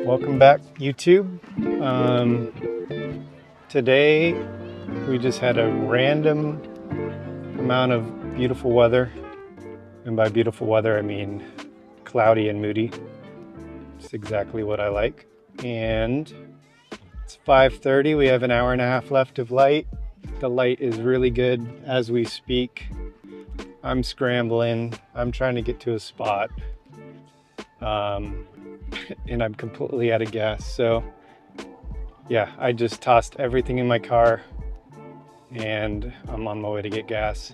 Welcome back, YouTube. Today we just had a random amount of beautiful weather, and by beautiful weather I mean cloudy and moody. It's exactly what I like. And it's 5:30. We have an hour and a half left of light. The light is really good as we speak. I'm scrambling. I'm trying to get to a spot. And I'm completely out of gas. So yeah, I just tossed everything in my car and I'm on my way to get gas.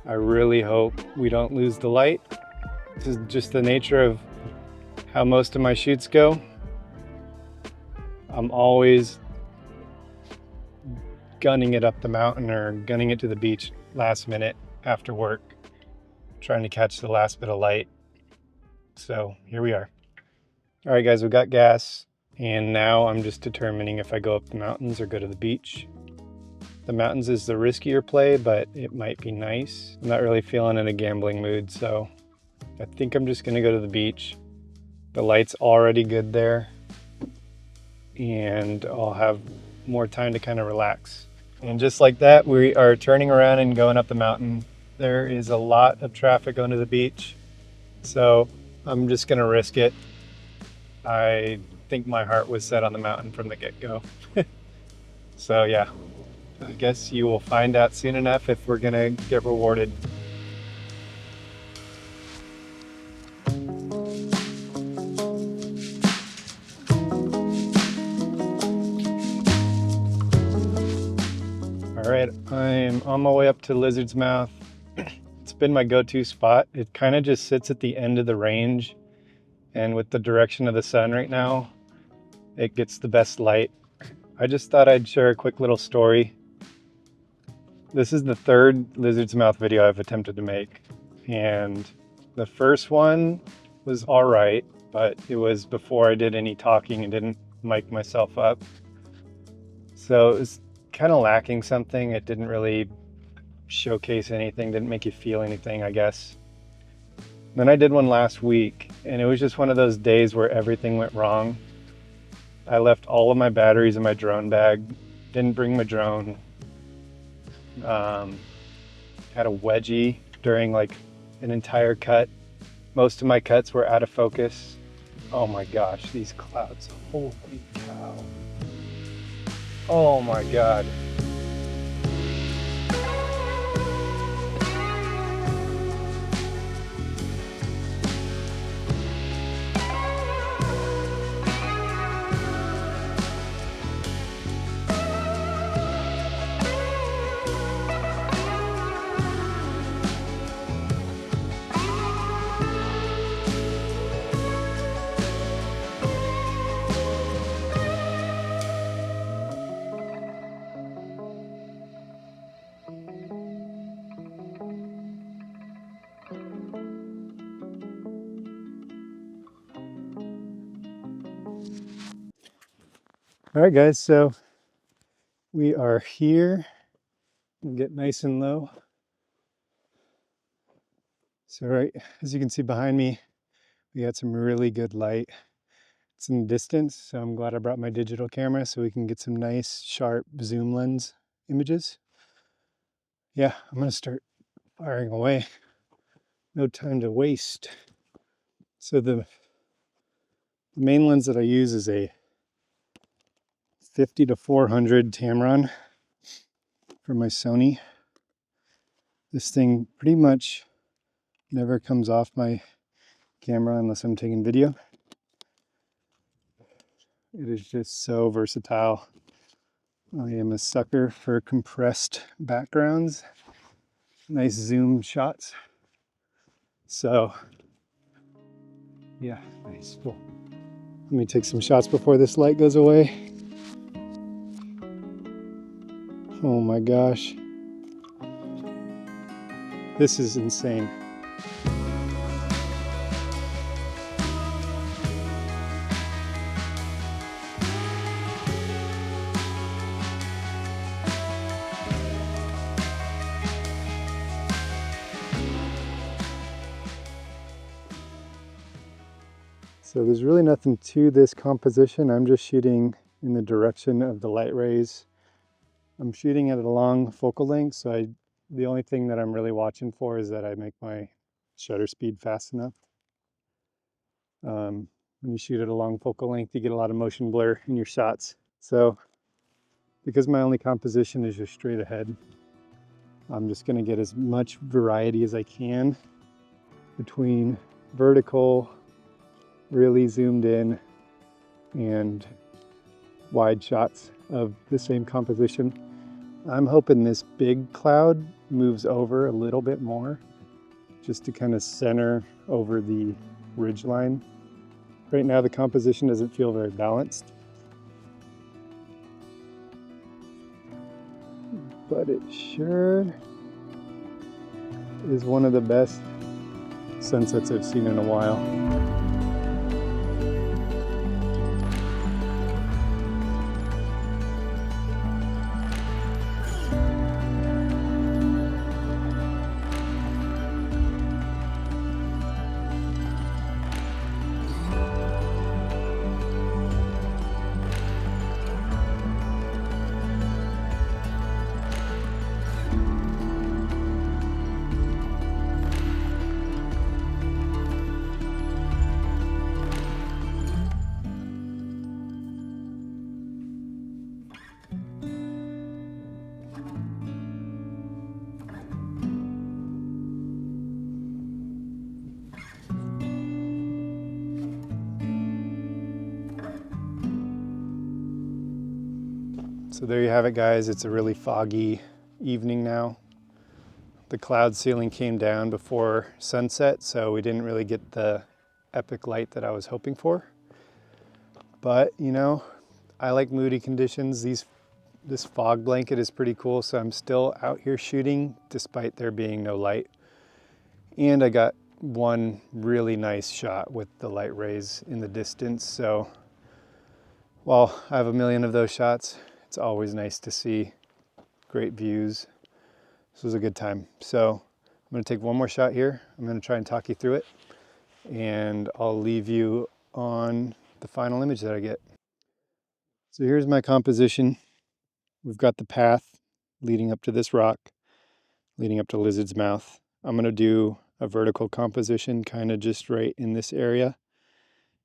I really hope we don't lose the light. This is just the nature of how most of my shoots go. I'm always gunning it up the mountain or gunning it to the beach last minute after work, trying to catch the last bit of light. So here we are. All right, guys, we got gas, and now I'm just determining if I go up the mountains or go to the beach. The mountains is the riskier play, but it might be nice. I'm not really feeling in a gambling mood, so I think I'm just gonna go to the beach. The light's already good there, and I'll have more time to kind of relax. And just like that, we are turning around and going up the mountain. There is a lot of traffic going to the beach, so I'm just gonna risk it. I think my heart was set on the mountain from the get-go. So yeah, I guess you will find out soon enough if we're gonna get rewarded. All right, I'm on my way up to Lizard's Mouth. It's been my go-to spot. It kind of just sits at the end of the range, and with the direction of the sun right now, it gets the best light. I just thought I'd share a quick little story. This is the third Lizard's Mouth video I've attempted to make, and the first one was all right, but it was before I did any talking and didn't mic myself up. So it was kind of lacking something. It didn't really showcase anything, didn't make you feel anything, I guess. Then I did one last week, and it was just one of those days where everything went wrong. I left all of my batteries in my drone bag, didn't bring my drone. Had a wedgie during like an entire cut. Most of my cuts were out of focus. Oh my gosh, these clouds, holy cow. Oh my God. All right, guys, so we are here. We'll get nice and low. So right, as you can see behind me, we got some really good light. It's in the distance, so I'm glad I brought my digital camera so we can get some nice, sharp zoom lens images. Yeah, I'm gonna start firing away. No time to waste. So the main lens that I use is a 50-400 Tamron from my Sony. This thing pretty much never comes off my camera unless I'm taking video. It is just so versatile. I am a sucker for compressed backgrounds, nice zoom shots. So yeah, nice, cool. Let me take some shots before this light goes away. Oh my gosh. This is insane. So there's really nothing to this composition. I'm just shooting in the direction of the light rays. I'm shooting at a long focal length, so the only thing that I'm really watching for is that I make my shutter speed fast enough. When you shoot at a long focal length, you get a lot of motion blur in your shots. So because my only composition is just straight ahead, I'm just gonna get as much variety as I can between vertical, really zoomed in, and wide shots of the same composition. I'm hoping this big cloud moves over a little bit more just to kind of center over the ridge line. Right now the composition doesn't feel very balanced, but it sure is one of the best sunsets I've seen in a while. So there you have it, guys. It's a really foggy evening now. The cloud ceiling came down before sunset, so we didn't really get the epic light that I was hoping for. But, you know, I like moody conditions. This fog blanket is pretty cool, so I'm still out here shooting despite there being no light. And I got one really nice shot with the light rays in the distance. So while I have a million of those shots, it's always nice to see great views. This was a good time. So I'm gonna take one more shot here. I'm gonna try and talk you through it, and I'll leave you on the final image that I get. So here's my composition. We've got the path leading up to this rock, leading up to Lizard's Mouth. I'm gonna do a vertical composition kind of just right in this area,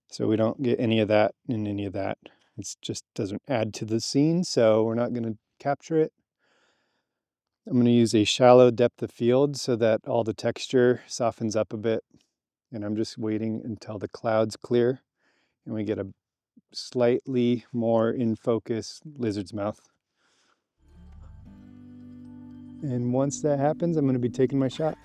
so we don't get any of that and any of that. It just doesn't add to the scene, so we're not gonna capture it. I'm gonna use a shallow depth of field so that all the texture softens up a bit, and I'm just waiting until the clouds clear and we get a slightly more in focus Lizard's Mouth. And once that happens, I'm gonna be taking my shot.